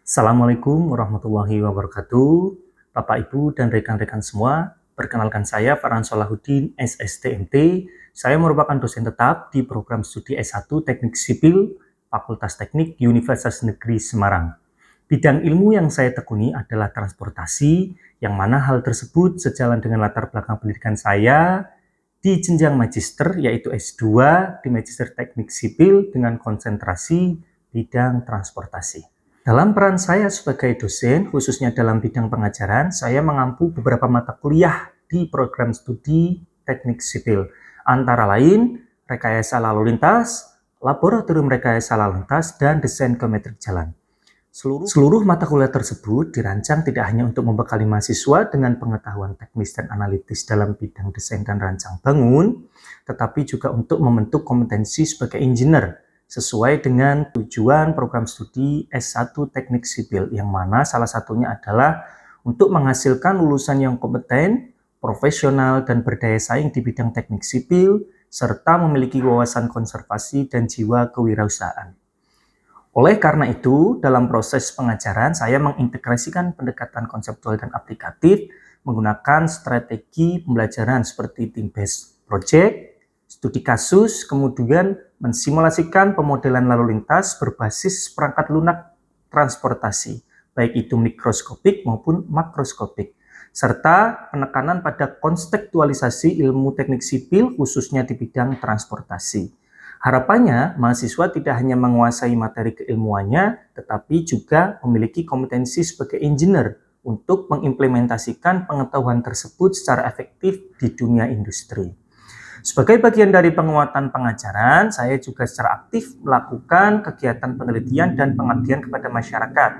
Assalamualaikum warahmatullahi wabarakatuh. Bapak, Ibu, dan rekan-rekan semua, perkenalkan saya Farhan Solahuddin, SSTMT. Saya merupakan dosen tetap di program studi S1 Teknik Sipil, Fakultas Teknik Universitas Negeri Semarang. Bidang ilmu yang saya tekuni adalah transportasi, yang mana hal tersebut sejalan dengan latar belakang pendidikan saya di jenjang magister, yaitu S2 di Magister Teknik Sipil dengan konsentrasi bidang transportasi. Dalam peran saya sebagai dosen, khususnya dalam bidang pengajaran, saya mengampu beberapa mata kuliah di program studi teknik sipil. Antara lain, rekayasa lalu lintas, laboratorium rekayasa lalu lintas, dan desain geometrik jalan. Seluruh mata kuliah tersebut dirancang tidak hanya untuk membekali mahasiswa dengan pengetahuan teknis dan analitis dalam bidang desain dan rancang bangun, tetapi juga untuk membentuk kompetensi sebagai engineer, sesuai dengan tujuan program studi S1 Teknik Sipil, yang mana salah satunya adalah untuk menghasilkan lulusan yang kompeten, profesional, dan berdaya saing di bidang teknik sipil, serta memiliki wawasan konservasi dan jiwa kewirausahaan. Oleh karena itu, dalam proses pengajaran, saya mengintegrasikan pendekatan konseptual dan aplikatif menggunakan strategi pembelajaran seperti team-based project, studi kasus, kemudian mensimulasikan pemodelan lalu lintas berbasis perangkat lunak transportasi, baik itu mikroskopik maupun makroskopik, serta penekanan pada kontekstualisasi ilmu teknik sipil khususnya di bidang transportasi. Harapannya, mahasiswa tidak hanya menguasai materi keilmuannya, tetapi juga memiliki kompetensi sebagai engineer untuk mengimplementasikan pengetahuan tersebut secara efektif di dunia industri. Sebagai bagian dari penguatan pengajaran, saya juga secara aktif melakukan kegiatan penelitian dan pengabdian kepada masyarakat.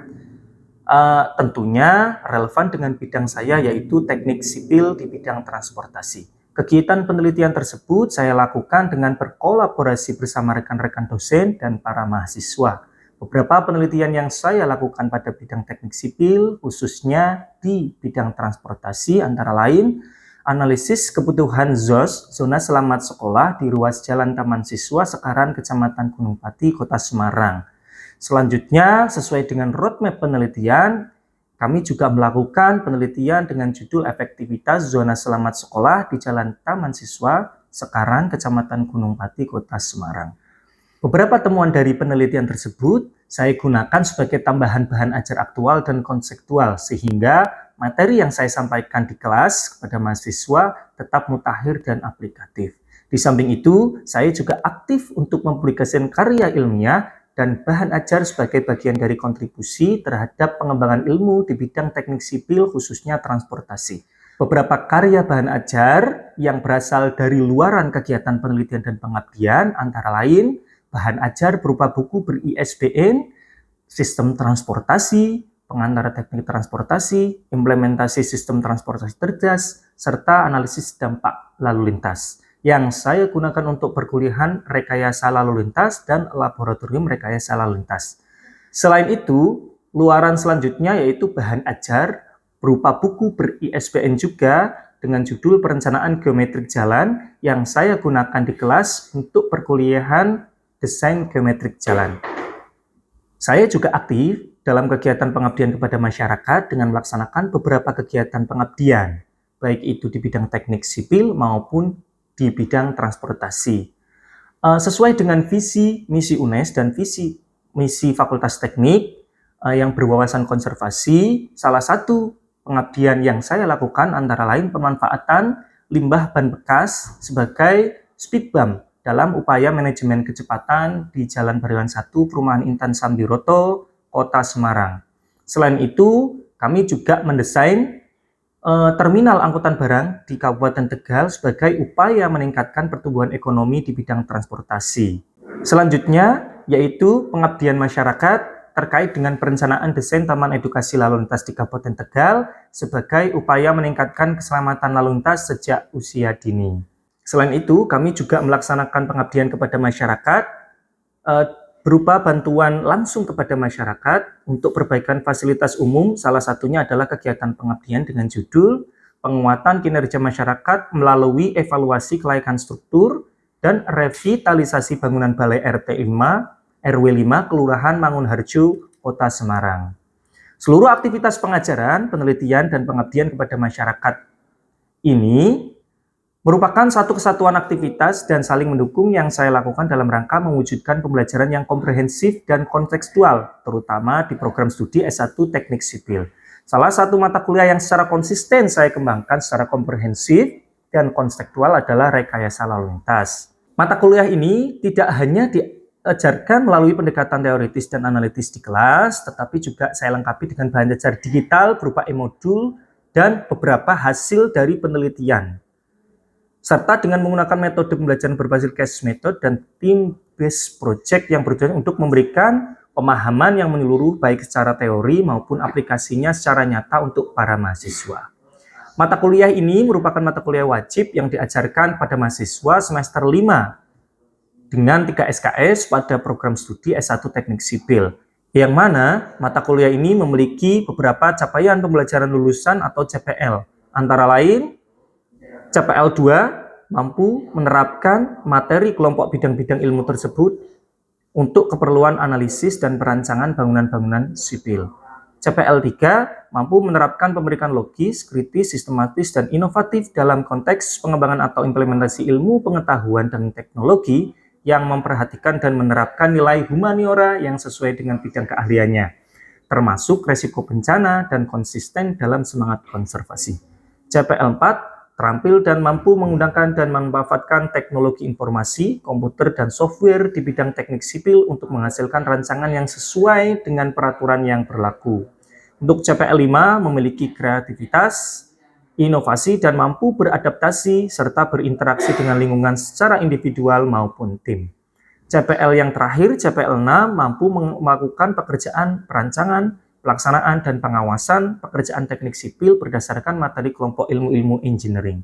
Tentunya relevan dengan bidang saya, yaitu teknik sipil di bidang transportasi. Kegiatan penelitian tersebut saya lakukan dengan berkolaborasi bersama rekan-rekan dosen dan para mahasiswa. Beberapa penelitian yang saya lakukan pada bidang teknik sipil, khususnya di bidang transportasi, antara lain analisis kebutuhan ZOS, Zona Selamat Sekolah, di ruas Jalan Taman Siswa Sekaran, Kecamatan Gunung Pati, Kota Semarang. Selanjutnya, sesuai dengan roadmap penelitian, kami juga melakukan penelitian dengan judul efektivitas zona selamat sekolah di Jalan Taman Siswa Sekaran, Kecamatan Gunung Pati, Kota Semarang. Beberapa temuan dari penelitian tersebut saya gunakan sebagai tambahan bahan ajar aktual dan konseptual, sehingga materi yang saya sampaikan di kelas kepada mahasiswa tetap mutakhir dan aplikatif. Di samping itu, saya juga aktif untuk mempublikasikan karya ilmiah dan bahan ajar sebagai bagian dari kontribusi terhadap pengembangan ilmu di bidang teknik sipil, khususnya transportasi. Beberapa karya bahan ajar yang berasal dari luaran kegiatan penelitian dan pengabdian antara lain bahan ajar berupa buku ber-ISBN, sistem transportasi, pengantar teknik transportasi, implementasi sistem transportasi cerdas, serta analisis dampak lalu lintas, yang saya gunakan untuk perkuliahan rekayasa lalu lintas dan laboratorium rekayasa lalu lintas. Selain itu, luaran selanjutnya yaitu bahan ajar berupa buku ber-ISBN juga dengan judul Perencanaan Geometrik Jalan, yang saya gunakan di kelas untuk perkuliahan desain geometrik jalan. Saya juga aktif dalam kegiatan pengabdian kepada masyarakat dengan melaksanakan beberapa kegiatan pengabdian, baik itu di bidang teknik sipil maupun di bidang transportasi. Sesuai dengan visi misi UNES dan visi misi Fakultas Teknik yang berwawasan konservasi, salah satu pengabdian yang saya lakukan antara lain pemanfaatan limbah ban bekas sebagai speed bump dalam upaya manajemen kecepatan di Jalan Barilan 1, Perumahan Intan Sambiroto, Kota Semarang. Selain itu, kami juga mendesain terminal angkutan barang di Kabupaten Tegal sebagai upaya meningkatkan pertumbuhan ekonomi di bidang transportasi. Selanjutnya, yaitu pengabdian masyarakat terkait dengan perencanaan desain Taman Edukasi Lalu Lintas di Kabupaten Tegal sebagai upaya meningkatkan keselamatan lalu lintas sejak usia dini. Selain itu, kami juga melaksanakan pengabdian kepada masyarakat berupa bantuan langsung kepada masyarakat untuk perbaikan fasilitas umum. Salah satunya adalah kegiatan pengabdian dengan judul Penguatan Kinerja Masyarakat melalui Evaluasi Kelayakan Struktur dan Revitalisasi Bangunan Balai RT 5, RW 5, Kelurahan Mangunharjo, Kota Semarang. Seluruh aktivitas pengajaran, penelitian, dan pengabdian kepada masyarakat ini merupakan satu kesatuan aktivitas dan saling mendukung yang saya lakukan dalam rangka mewujudkan pembelajaran yang komprehensif dan kontekstual, terutama di program studi S1 Teknik Sipil. Salah satu mata kuliah yang secara konsisten saya kembangkan secara komprehensif dan kontekstual adalah rekayasa lalu lintas. Mata kuliah ini tidak hanya diajarkan melalui pendekatan teoritis dan analitis di kelas, tetapi juga saya lengkapi dengan bahan ajar digital berupa e-modul dan beberapa hasil dari penelitian, serta dengan menggunakan metode pembelajaran berbasis case method dan team-based project yang bertujuan untuk memberikan pemahaman yang menyeluruh baik secara teori maupun aplikasinya secara nyata untuk para mahasiswa. Mata kuliah ini merupakan mata kuliah wajib yang diajarkan pada mahasiswa semester 5 dengan 3 SKS pada program studi S1 Teknik Sipil, yang mana mata kuliah ini memiliki beberapa capaian pembelajaran lulusan atau CPL, antara lain CPL 2 mampu menerapkan materi kelompok bidang-bidang ilmu tersebut untuk keperluan analisis dan perancangan bangunan-bangunan sipil. CPL 3 mampu menerapkan pemeriksaan logis, kritis, sistematis, dan inovatif dalam konteks pengembangan atau implementasi ilmu, pengetahuan, dan teknologi yang memperhatikan dan menerapkan nilai humaniora yang sesuai dengan bidang keahliannya, termasuk resiko bencana dan konsisten dalam semangat konservasi. CPL 4 terampil dan mampu menggunakan dan memanfaatkan teknologi informasi, komputer, dan software di bidang teknik sipil untuk menghasilkan rancangan yang sesuai dengan peraturan yang berlaku. Untuk CPL 5 memiliki kreativitas, inovasi, dan mampu beradaptasi serta berinteraksi dengan lingkungan secara individual maupun tim. CPL yang terakhir, CPL 6, mampu melakukan pekerjaan perancangan, pelaksanaan, dan pengawasan pekerjaan teknik sipil berdasarkan materi kelompok ilmu-ilmu engineering.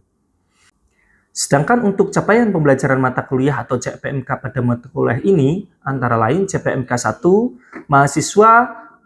Sedangkan untuk capaian pembelajaran mata kuliah atau CPMK pada mata kuliah ini, antara lain CPMK 1, mahasiswa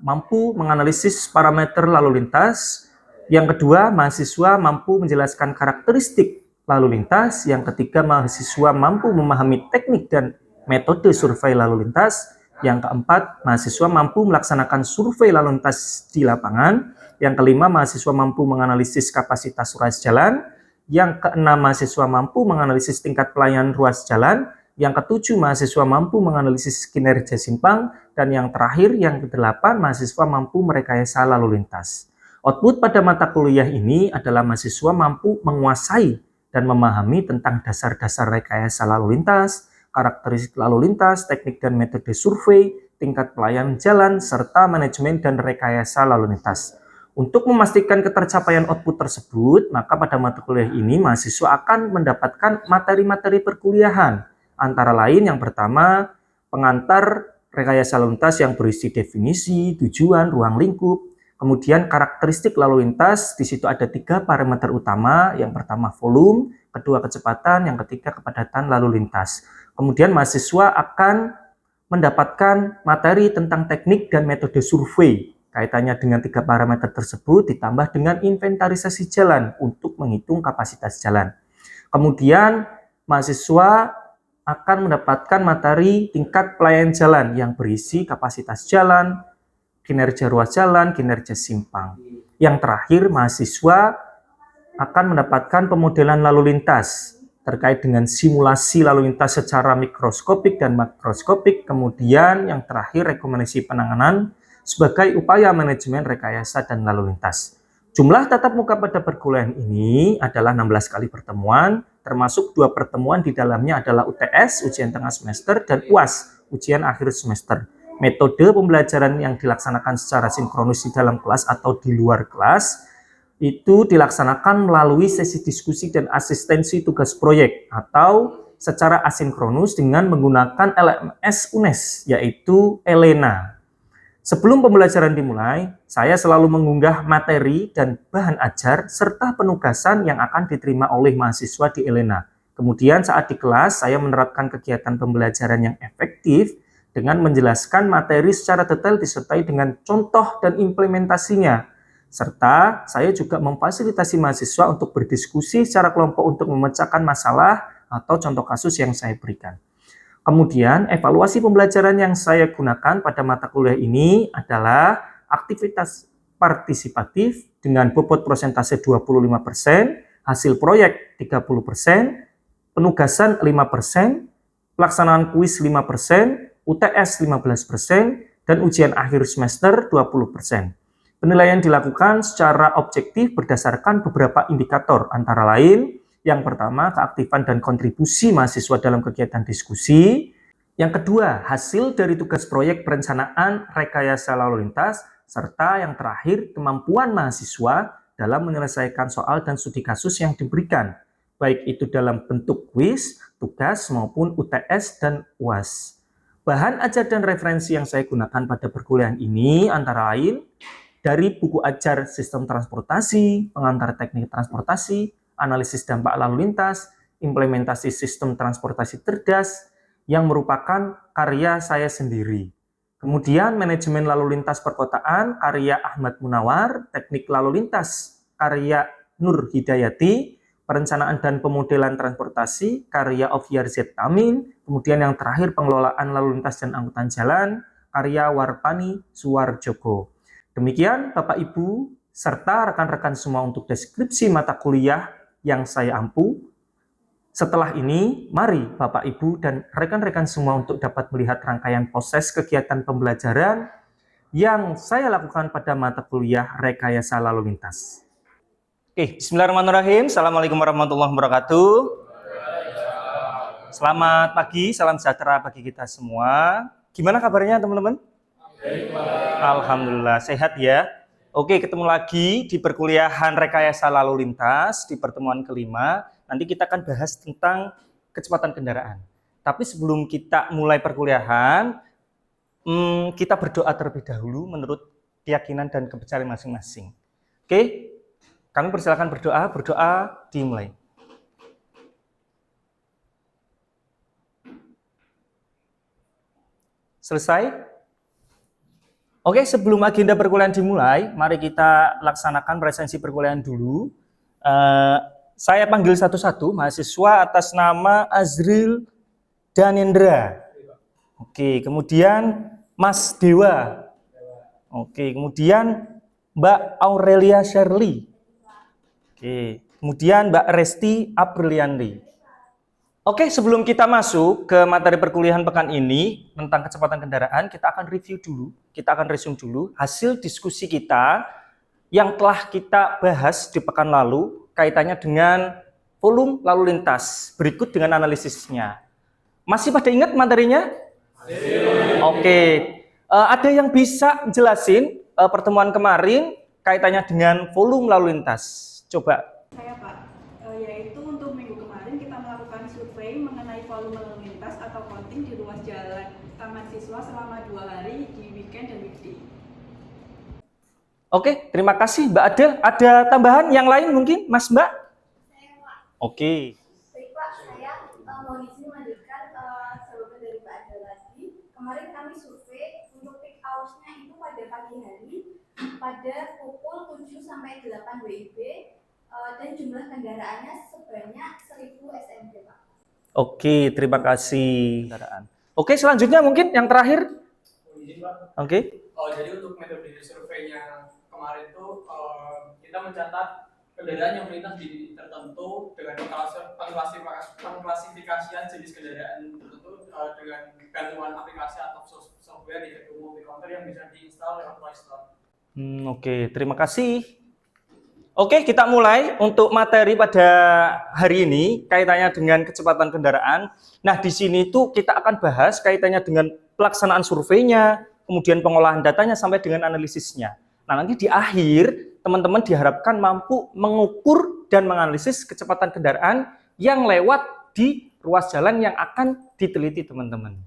mampu menganalisis parameter lalu lintas. Yang kedua, mahasiswa mampu menjelaskan karakteristik lalu lintas. Yang ketiga, mahasiswa mampu memahami teknik dan metode survei lalu lintas. Yang keempat, mahasiswa mampu melaksanakan survei lalu lintas di lapangan. Yang kelima, mahasiswa mampu menganalisis kapasitas ruas jalan. Yang keenam, mahasiswa mampu menganalisis tingkat pelayanan ruas jalan. Yang ketujuh, mahasiswa mampu menganalisis kinerja simpang. Dan yang terakhir, yang kedelapan, mahasiswa mampu merekayasa lalu lintas. Output pada mata kuliah ini adalah mahasiswa mampu menguasai dan memahami tentang dasar-dasar rekayasa lalu lintas, karakteristik lalu lintas, teknik dan metode survei, tingkat pelayanan jalan, serta manajemen dan rekayasa lalu lintas. Untuk memastikan ketercapaian output tersebut, maka pada mata kuliah ini mahasiswa akan mendapatkan materi-materi perkuliahan. Antara lain yang pertama, pengantar rekayasa lalu lintas yang berisi definisi, tujuan, ruang lingkup. Kemudian karakteristik lalu lintas, di situ ada 3 parameter utama. Yang pertama volume, kedua kecepatan, yang ketiga kepadatan lalu lintas. Kemudian mahasiswa akan mendapatkan materi tentang teknik dan metode survei. Kaitannya dengan 3 parameter tersebut ditambah dengan inventarisasi jalan untuk menghitung kapasitas jalan. Kemudian mahasiswa akan mendapatkan materi tingkat pelayanan jalan yang berisi kapasitas jalan, kinerja ruas jalan, kinerja simpang. Yang terakhir, mahasiswa akan mendapatkan pemodelan lalu lintas terkait dengan simulasi lalu lintas secara mikroskopik dan makroskopik. Kemudian yang terakhir, rekomendasi penanganan sebagai upaya manajemen rekayasa dan lalu lintas. Jumlah tatap muka pada perkuliahan ini adalah 16 kali pertemuan, termasuk 2 pertemuan di dalamnya adalah UTS, ujian tengah semester, dan UAS, ujian akhir semester. Metode pembelajaran yang dilaksanakan secara sinkronus di dalam kelas atau di luar kelas itu dilaksanakan melalui sesi diskusi dan asistensi tugas proyek atau secara asinkronus dengan menggunakan LMS UNES, yaitu Elena. Sebelum pembelajaran dimulai, saya selalu mengunggah materi dan bahan ajar serta penugasan yang akan diterima oleh mahasiswa di Elena. Kemudian saat di kelas, saya menerapkan kegiatan pembelajaran yang efektif dengan menjelaskan materi secara detail disertai dengan contoh dan implementasinya. Serta saya juga memfasilitasi mahasiswa untuk berdiskusi secara kelompok untuk memecahkan masalah atau contoh kasus yang saya berikan. Kemudian, evaluasi pembelajaran yang saya gunakan pada mata kuliah ini adalah aktivitas partisipatif dengan bobot persentase 25%, hasil proyek 30%, penugasan 5%, pelaksanaan kuis 5%, UTS 15%, dan ujian akhir semester 20%. Penilaian dilakukan secara objektif berdasarkan beberapa indikator, antara lain, yang pertama, keaktifan dan kontribusi mahasiswa dalam kegiatan diskusi. Yang kedua, hasil dari tugas proyek perencanaan rekayasa lalu lintas, serta yang terakhir, kemampuan mahasiswa dalam menyelesaikan soal dan studi kasus yang diberikan, baik itu dalam bentuk kuis, tugas, maupun UTS dan UAS. Bahan ajar dan referensi yang saya gunakan pada perkuliahan ini antara lain dari buku ajar sistem transportasi, pengantar teknik transportasi, analisis dampak lalu lintas, implementasi sistem transportasi cerdas, yang merupakan karya saya sendiri. Kemudian manajemen lalu lintas perkotaan, karya Ahmad Munawar, teknik lalu lintas, karya Nur Hidayati, perencanaan dan pemodelan transportasi, karya Oviar Z. Tamin, kemudian yang terakhir pengelolaan lalu lintas dan angkutan jalan, karya Warpani Suwarjoko. Demikian Bapak Ibu, serta rekan-rekan semua untuk deskripsi mata kuliah yang saya ampu. Setelah ini, mari Bapak Ibu dan rekan-rekan semua untuk dapat melihat rangkaian proses kegiatan pembelajaran yang saya lakukan pada mata kuliah rekayasa lalu lintas. Oke, bismillahirrahmanirrahim. Assalamualaikum warahmatullahi wabarakatuh. Selamat pagi, salam sejahtera bagi kita semua. Gimana kabarnya teman-teman? Alhamdulillah, sehat ya. Oke, ketemu lagi di perkuliahan rekayasa lalu lintas di pertemuan kelima. Nanti kita akan bahas tentang kecepatan kendaraan. Tapi sebelum kita mulai perkuliahan, kita berdoa terlebih dahulu menurut keyakinan dan kepercayaan masing-masing. Oke, kami persilakan berdoa dimulai. Selesai? Oke, sebelum agenda perkuliahan dimulai, mari kita laksanakan presensi perkuliahan dulu. Saya panggil satu-satu mahasiswa atas nama Azril Danendra. Oke, kemudian Mas Dewa. Oke, kemudian Mbak Aurelia Shirley. Oke, kemudian Mbak Resti Apriliandi. Oke, sebelum kita masuk ke materi perkuliahan pekan ini tentang kecepatan kendaraan, kita akan review dulu, kita akan resume dulu hasil diskusi kita yang telah kita bahas di pekan lalu kaitannya dengan volume lalu lintas. Berikut dengan analisisnya. Masih pada ingat materinya? Oke, ada yang bisa jelasin pertemuan kemarin kaitannya dengan volume lalu lintas? Coba. Saya Pak, yaitu untuk minggu kemarin kita melakukan survei mengenai volume lalu lintas atau counting di ruas jalan taman siswa selama 2 hari di weekend dan weekday. Oke, terima kasih Mbak Adel. Ada tambahan yang lain mungkin, Mas Mbak? Saya Pak. Oke. Baik Pak, saya mohon izin melanjutkan jawaban dari Pak Adel tadi. Kemarin kami survei untuk peak hours-nya itu pada pagi hari pada pukul 7 sampai 8 WIB dan jumlah kendaraannya sebanyak 1000 SMD Pak. Oke, terima kasih. Oke, selanjutnya mungkin yang terakhir. Oke. Jadi untuk metode surveinya kemarin itu kita mencatat kendaraan yang melintas di tertentu dengan pengklasifikasian jenis kendaraan tertentu dengan bantuan aplikasi atau software di gedung multi counter yang bisa diinstal lewat Play Store. Oke, terima kasih. Oke, kita mulai untuk materi pada hari ini kaitannya dengan kecepatan kendaraan. Nah, di sini tuh kita akan bahas kaitannya dengan pelaksanaan surveinya, kemudian pengolahan datanya sampai dengan analisisnya. Nah, nanti di akhir teman-teman diharapkan mampu mengukur dan menganalisis kecepatan kendaraan yang lewat di ruas jalan yang akan diteliti teman-teman.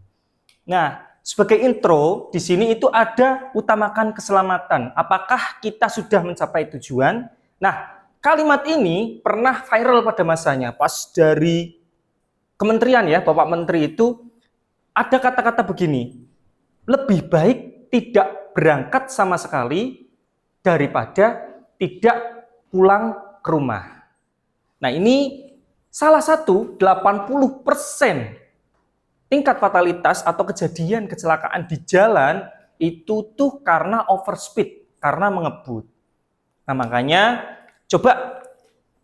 Nah, sebagai intro di sini itu ada utamakan keselamatan. Apakah kita sudah mencapai tujuan? Nah, kalimat ini pernah viral pada masanya pas dari kementerian ya, Bapak Menteri itu ada kata-kata begini, lebih baik tidak berangkat sama sekali daripada tidak pulang ke rumah. Nah, ini salah satu 80% tingkat fatalitas atau kejadian kecelakaan di jalan itu tuh karena overspeed. karena mengebut. Nah, makanya coba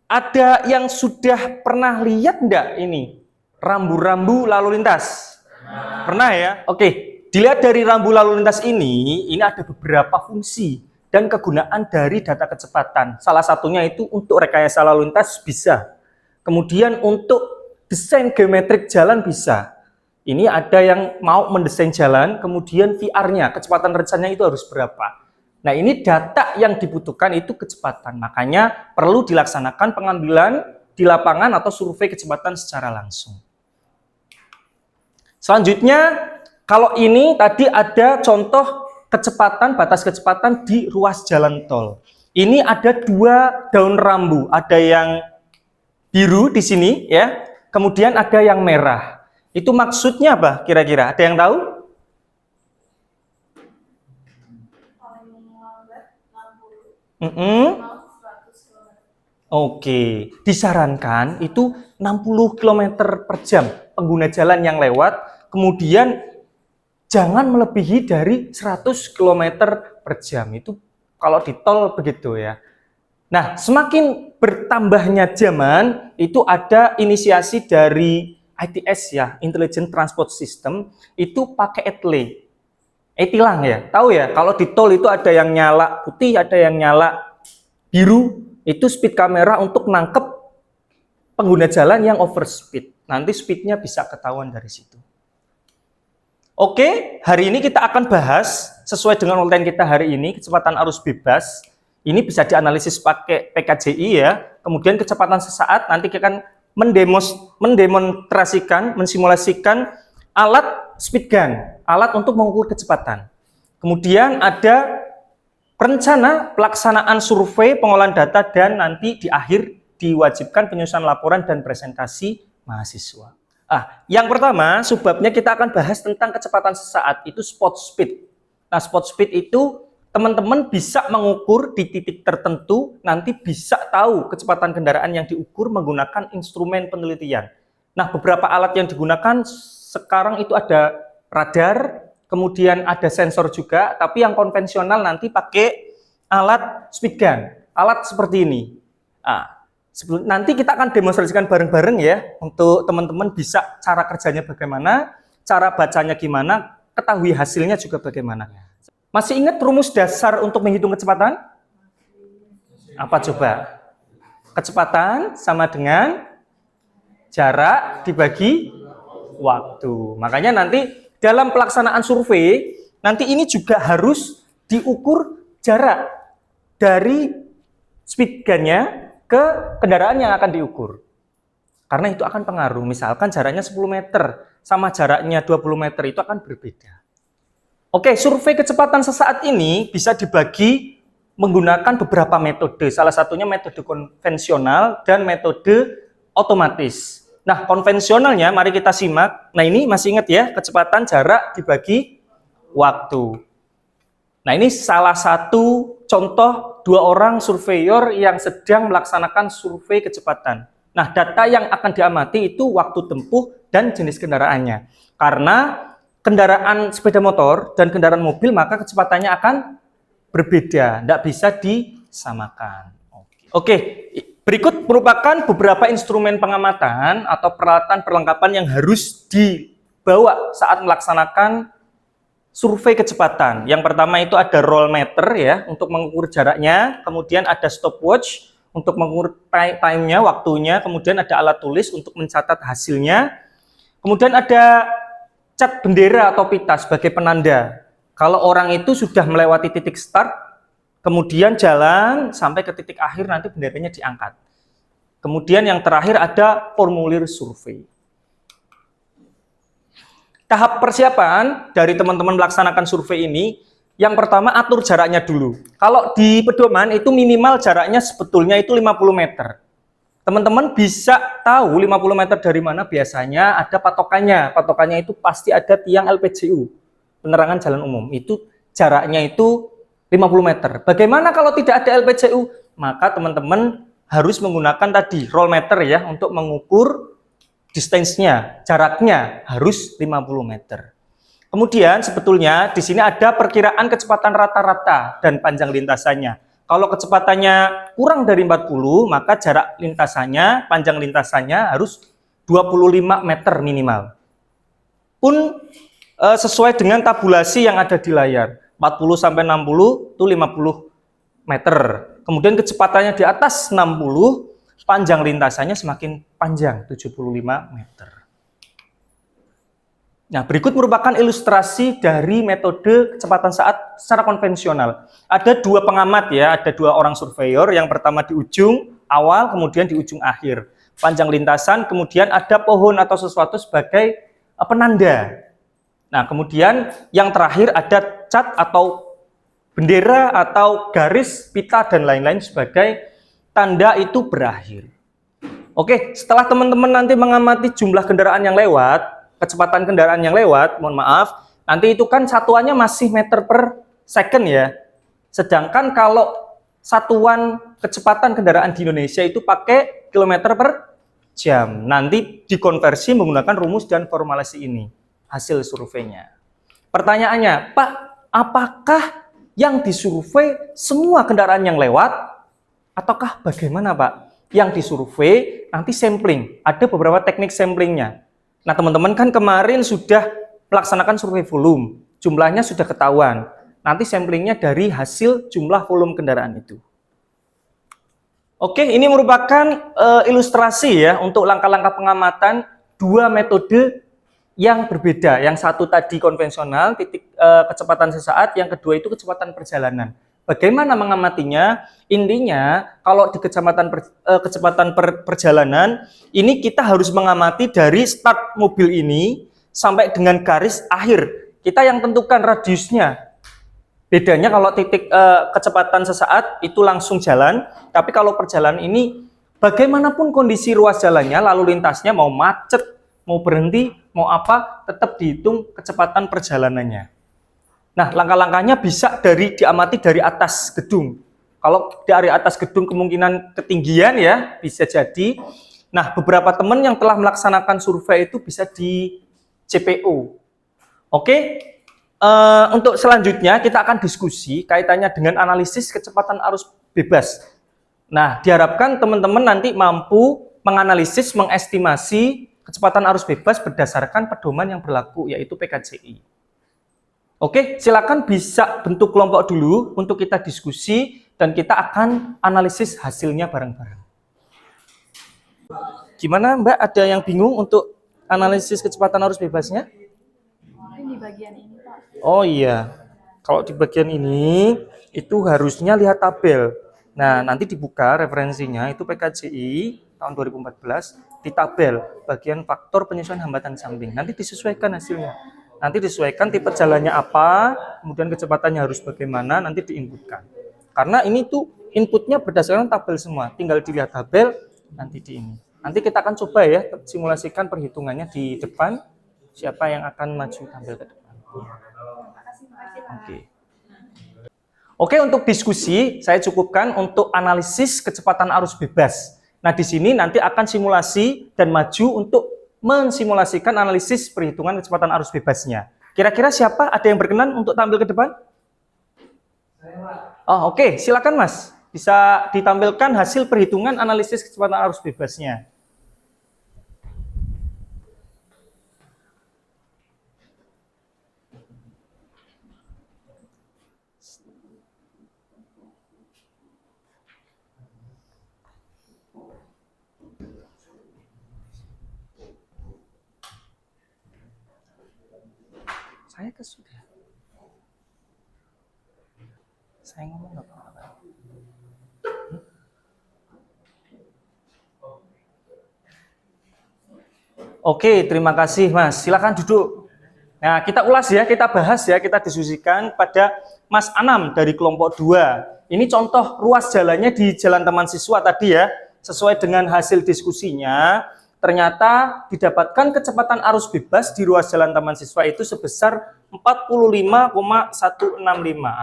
ada yang sudah pernah lihat enggak ini rambu-rambu lalu lintas? Pernah ya? Oke, dilihat dari rambu lalu lintas ini ada beberapa fungsi dan kegunaan dari data kecepatan. Salah satunya itu untuk rekayasa lalu lintas bisa. Kemudian untuk desain geometrik jalan bisa. Ini ada yang mau mendesain jalan, kemudian VR-nya, kecepatan rencananya itu harus berapa. Nah, ini data yang dibutuhkan itu kecepatan. Makanya perlu dilaksanakan pengambilan di lapangan atau survei kecepatan secara langsung. Selanjutnya, kalau ini tadi ada contoh kecepatan, batas kecepatan di ruas jalan tol. Ini ada 2 daun rambu, ada yang biru di sini ya, kemudian ada yang merah. Itu maksudnya apa kira-kira? Ada yang tahu? Oke, disarankan itu 60 km per jam pengguna jalan yang lewat, kemudian jangan melebihi dari 100 km per jam. Itu kalau di tol begitu ya. Nah, semakin bertambahnya zaman, itu ada inisiasi dari ITS ya, Intelligent Transport System, itu pakai ETLE. E-tilang ya, tahu ya, kalau di tol itu ada yang nyala putih, ada yang nyala biru, itu speed kamera untuk nangkep pengguna jalan yang overspeed. Nanti speednya bisa ketahuan dari situ. Oke, hari ini kita akan bahas sesuai dengan konten kita hari ini, kecepatan arus bebas. Ini bisa dianalisis pakai PKJI ya, kemudian kecepatan sesaat, nanti kita akan mendemonstrasikan, mensimulasikan alat speed gun, alat untuk mengukur kecepatan. Kemudian ada rencana pelaksanaan survei, pengolahan data, dan nanti di akhir diwajibkan penyusunan laporan dan presentasi mahasiswa. Yang pertama, subbabnya kita akan bahas tentang kecepatan sesaat, itu spot speed. Nah, spot speed itu teman-teman bisa mengukur di titik tertentu, nanti bisa tahu kecepatan kendaraan yang diukur menggunakan instrumen penelitian. Nah, beberapa alat yang digunakan sekarang itu ada radar, kemudian ada sensor juga, tapi yang konvensional nanti pakai alat speed gun, alat seperti ini. Nanti kita akan demonstrasikan bareng-bareng ya, untuk teman-teman bisa cara kerjanya bagaimana, cara bacanya gimana, ketahui hasilnya juga bagaimana. Masih ingat rumus dasar untuk menghitung kecepatan? Apa coba? Kecepatan sama dengan jarak dibagi waktu. Makanya nanti dalam pelaksanaan survei, nanti ini juga harus diukur jarak dari speed gun-nya ke kendaraan yang akan diukur. Karena itu akan pengaruh. Misalkan jaraknya 10 meter sama jaraknya 20 meter itu akan berbeda. Oke, survei kecepatan sesaat ini bisa dibagi menggunakan beberapa metode. Salah satunya metode konvensional dan metode otomatis. Nah, konvensionalnya mari kita simak. Nah, ini masih ingat ya, kecepatan jarak dibagi waktu. Nah, ini salah satu contoh 2 orang surveyor yang sedang melaksanakan survei kecepatan. Nah, data yang akan diamati itu waktu tempuh dan jenis kendaraannya. Karena kendaraan sepeda motor dan kendaraan mobil, maka kecepatannya akan berbeda, tidak bisa disamakan. Oke, berikut merupakan beberapa instrumen pengamatan atau peralatan perlengkapan yang harus dibawa saat melaksanakan survei kecepatan. Yang pertama itu ada roll meter ya, untuk mengukur jaraknya, kemudian ada stopwatch untuk mengukur time-nya, waktunya, kemudian ada alat tulis untuk mencatat hasilnya, kemudian ada cat bendera atau pita sebagai penanda. Kalau orang itu sudah melewati titik start, kemudian jalan sampai ke titik akhir, nanti benderanya diangkat. Kemudian yang terakhir ada formulir survei. Tahap persiapan dari teman-teman melaksanakan survei ini, yang pertama atur jaraknya dulu. Kalau di pedoman itu minimal jaraknya sebetulnya itu 50 meter. Teman-teman bisa tahu 50 meter dari mana, biasanya ada patokannya. Patokannya itu pasti ada tiang LPJU, penerangan jalan umum. Itu jaraknya itu 50 meter. Bagaimana kalau tidak ada LPJU? Maka teman-teman harus menggunakan tadi roll meter ya, untuk mengukur distance-nya, jaraknya harus 50 meter. Kemudian sebetulnya di sini ada perkiraan kecepatan rata-rata dan panjang lintasannya. Kalau kecepatannya kurang dari 40, maka jarak lintasannya, panjang lintasannya harus 25 meter minimal. Pun sesuai dengan tabulasi yang ada di layar. 40 sampai 60 itu 50 meter. Kemudian kecepatannya di atas 60, panjang lintasannya semakin panjang, 75 meter. Nah, berikut merupakan ilustrasi dari metode kecepatan saat secara konvensional. Ada dua pengamat ya, ada dua orang surveyor, yang pertama di ujung awal, kemudian di ujung akhir. Panjang lintasan, kemudian ada pohon atau sesuatu sebagai penanda. Nah, kemudian yang terakhir ada cat atau bendera atau garis, pita, dan lain-lain sebagai tanda itu berakhir. Oke, setelah teman-teman nanti mengamati jumlah kendaraan yang lewat, kecepatan kendaraan yang lewat, mohon maaf, nanti itu kan satuannya masih meter per second ya. Sedangkan kalau satuan kecepatan kendaraan di Indonesia itu pakai kilometer per jam. Nanti dikonversi menggunakan rumus dan formulasi ini, hasil surveinya. Pertanyaannya, Pak, apakah yang disurvei semua kendaraan yang lewat? Ataukah bagaimana, Pak? Yang disurvei nanti sampling, ada beberapa teknik samplingnya. Nah, teman-teman kan kemarin sudah melaksanakan survei volume, jumlahnya sudah ketahuan. Nanti samplingnya dari hasil jumlah volume kendaraan itu. Oke, ini merupakan ilustrasi ya untuk langkah-langkah pengamatan dua metode yang berbeda. Yang satu tadi konvensional, kecepatan sesaat, yang kedua itu kecepatan perjalanan. Bagaimana mengamatinya? Intinya, kalau di kecepatan perjalanan, ini kita harus mengamati dari start mobil ini sampai dengan garis akhir. Kita yang tentukan radiusnya. Bedanya kalau titik kecepatan sesaat itu langsung jalan, tapi kalau perjalanan ini, bagaimanapun kondisi ruas jalannya, lalu lintasnya mau macet, mau berhenti, mau apa, tetap dihitung kecepatan perjalanannya. Nah, langkah-langkahnya bisa diamati dari atas gedung. Kalau dari atas gedung kemungkinan ketinggian ya, bisa jadi. Nah, beberapa teman yang telah melaksanakan survei itu bisa di CPO. Oke, untuk selanjutnya kita akan diskusi kaitannya dengan analisis kecepatan arus bebas. Nah, diharapkan teman-teman nanti mampu menganalisis, mengestimasi kecepatan arus bebas berdasarkan pedoman yang berlaku, yaitu PKJI. Oke, silakan bisa bentuk kelompok dulu untuk kita diskusi dan kita akan analisis hasilnya bareng-bareng. Gimana Mbak, ada yang bingung untuk analisis kecepatan arus bebasnya? Mungkin di bagian ini, Pak. Oh iya, kalau di bagian ini itu harusnya lihat tabel. Nah, nanti dibuka referensinya, itu PKJI tahun 2014, di tabel bagian faktor penyesuaian hambatan samping. Nanti disesuaikan hasilnya. Nanti disesuaikan tipe jalannya apa, kemudian kecepatannya harus bagaimana, nanti diinputkan. Karena ini tuh inputnya berdasarkan tabel semua, tinggal dilihat tabel, nanti di ini. Nanti kita akan coba ya, simulasikan perhitungannya di depan, siapa yang akan maju tampil ke depan. Oke, untuk diskusi, saya cukupkan untuk analisis kecepatan arus bebas. Nah, di sini nanti akan simulasi dan maju untuk mensimulasikan analisis perhitungan kecepatan arus bebasnya. Kira-kira siapa? Ada yang berkenan untuk tampil ke depan? Oh, oke, silakan Mas. Bisa ditampilkan hasil perhitungan analisis kecepatan arus bebasnya. Saya sudah. Saya ngomong nggak apa-apa. Oke, terima kasih Mas. Silakan duduk. Nah, kita ulas ya, kita bahas ya, kita diskusikan pada Mas Anam dari kelompok 2. Ini contoh ruas jalannya di Jalan Taman Siswa tadi ya. Sesuai dengan hasil diskusinya, ternyata didapatkan kecepatan arus bebas di ruas Jalan Taman Siswa itu sebesar 45,165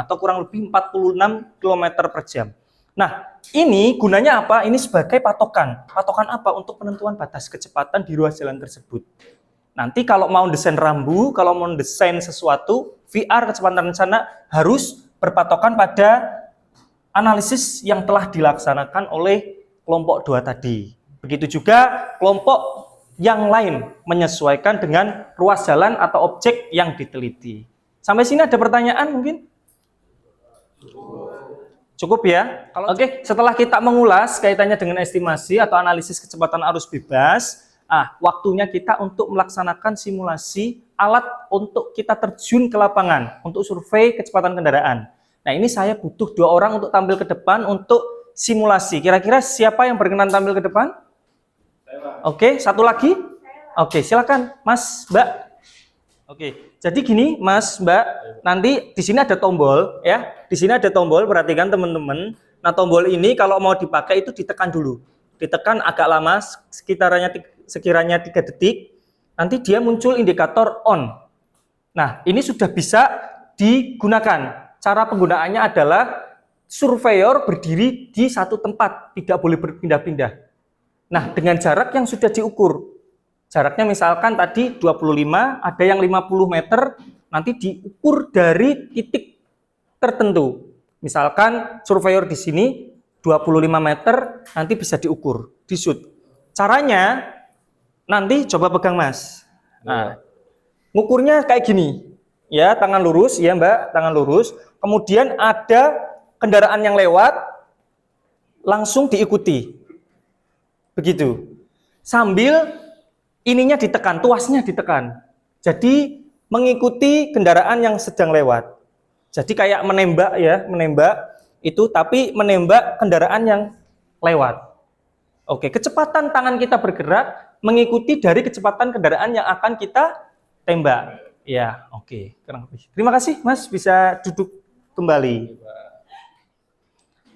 atau kurang lebih 46 km per jam. Nah, ini gunanya apa? Ini sebagai patokan. Patokan apa? Untuk penentuan batas kecepatan di ruas jalan tersebut. Nanti kalau mau desain rambu, kalau mau desain sesuatu, VR kecepatan rencana harus berpatokan pada analisis yang telah dilaksanakan oleh kelompok 2 tadi. Begitu juga kelompok yang lain menyesuaikan dengan ruas jalan atau objek yang diteliti. Sampai sini ada pertanyaan mungkin? Cukup ya? Oke, setelah kita mengulas kaitannya dengan estimasi atau analisis kecepatan arus bebas, waktunya kita untuk melaksanakan simulasi alat untuk kita terjun ke lapangan untuk survei kecepatan kendaraan. Nah, ini saya butuh 2 orang untuk tampil ke depan untuk simulasi. Kira-kira siapa yang berkenan tampil ke depan? Oke, satu lagi? Oke, silakan Mas, Mbak. Oke, jadi gini Mas, Mbak, nanti di sini ada tombol ya. Di sini ada tombol, perhatikan teman-teman. Nah, tombol ini kalau mau dipakai itu ditekan dulu. Ditekan agak lama, sekiranya 3 detik. Nanti dia muncul indikator on. Nah, ini sudah bisa digunakan. Cara penggunaannya adalah surveyor berdiri di satu tempat, tidak boleh berpindah-pindah. Nah, dengan jarak yang sudah diukur. Jaraknya misalkan tadi 25, ada yang 50 meter, nanti diukur dari titik tertentu. Misalkan surveyor di sini 25 meter, nanti bisa diukur, di-shoot. Caranya, nanti coba pegang Mas. Nah, ngukurnya kayak gini. Ya, tangan lurus, ya Mbak, tangan lurus. Kemudian ada kendaraan yang lewat, langsung diikuti. Begitu. Sambil ininya ditekan, tuasnya ditekan. Jadi mengikuti kendaraan yang sedang lewat. Jadi kayak menembak ya, menembak itu tapi menembak kendaraan yang lewat. Oke, kecepatan tangan kita bergerak mengikuti dari kecepatan kendaraan yang akan kita tembak. Ya, oke. Terima kasih Mas, bisa duduk kembali.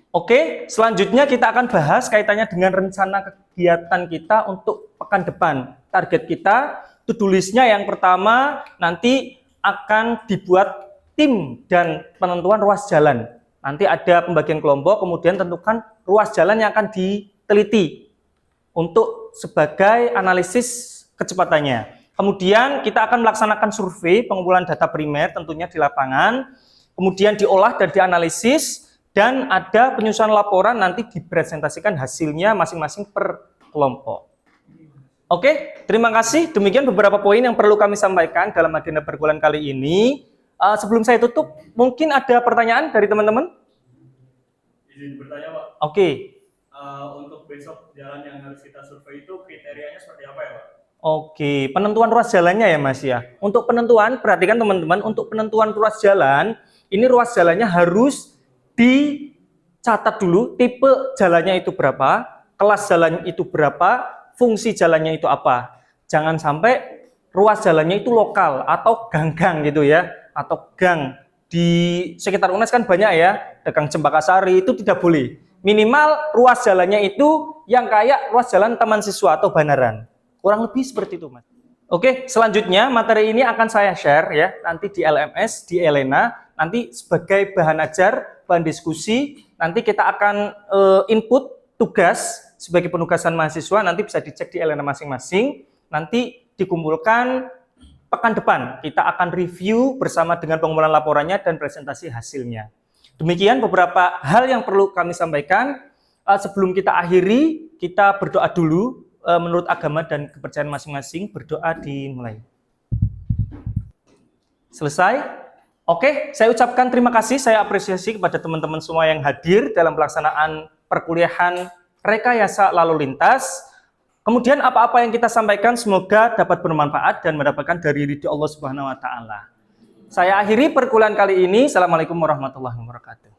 Oke, selanjutnya kita akan bahas kaitannya dengan rencana kegiatan kita untuk pekan depan. Target kita, to-do list-nya yang pertama nanti akan dibuat tim dan penentuan ruas jalan. Nanti ada pembagian kelompok, kemudian tentukan ruas jalan yang akan diteliti untuk sebagai analisis kecepatannya. Kemudian kita akan melaksanakan survei pengumpulan data primer tentunya di lapangan, kemudian diolah dan dianalisis, dan ada penyusunan laporan nanti dipresentasikan hasilnya masing-masing per kelompok. Oke, terima kasih. Demikian beberapa poin yang perlu kami sampaikan dalam agenda perkuliahan kali ini. Sebelum saya tutup, mungkin ada pertanyaan dari teman-teman? Izin bertanya, Pak. Oke. Untuk besok jalan yang harus kita survei itu kriterianya seperti apa ya, Pak? Oke, penentuan ruas jalannya ya Mas ya. Untuk penentuan, perhatikan teman-teman, untuk penentuan ruas jalan, ini ruas jalannya harus dicatat dulu tipe jalannya itu berapa, kelas jalan itu berapa, fungsi jalannya itu apa. Jangan sampai ruas jalannya itu lokal atau gang-gang gitu ya, atau gang. Di sekitar UNES kan banyak ya, ada Gang Cempaka Sari, itu tidak boleh. Minimal ruas jalannya itu yang kayak ruas jalan Taman Siswa atau Banaran. Kurang lebih seperti itu Mas. Oke, selanjutnya materi ini akan saya share ya, nanti di LMS, di Elena, nanti sebagai bahan ajar, bahan diskusi, nanti kita akan input tugas sebagai penugasan mahasiswa, nanti bisa dicek di Elena masing-masing, nanti dikumpulkan pekan depan, kita akan review bersama dengan pengumpulan laporannya dan presentasi hasilnya. Demikian beberapa hal yang perlu kami sampaikan. Sebelum kita akhiri, kita berdoa dulu. Menurut agama dan kepercayaan masing-masing, berdoa dimulai. Selesai? Oke, saya ucapkan terima kasih, saya apresiasi kepada teman-teman semua yang hadir dalam pelaksanaan perkuliahan rekayasa lalu lintas. Kemudian apa-apa yang kita sampaikan semoga dapat bermanfaat dan mendapatkan dari ridho Allah Subhanahu wa taala. Saya akhiri perkuliahan kali ini. Assalamualaikum warahmatullahi wabarakatuh.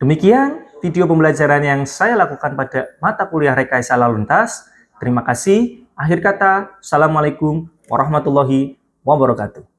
Demikian video pembelajaran yang saya lakukan pada mata kuliah rekayasa lalu lintas. Terima kasih. Akhir kata, Assalamualaikum warahmatullahi wabarakatuh.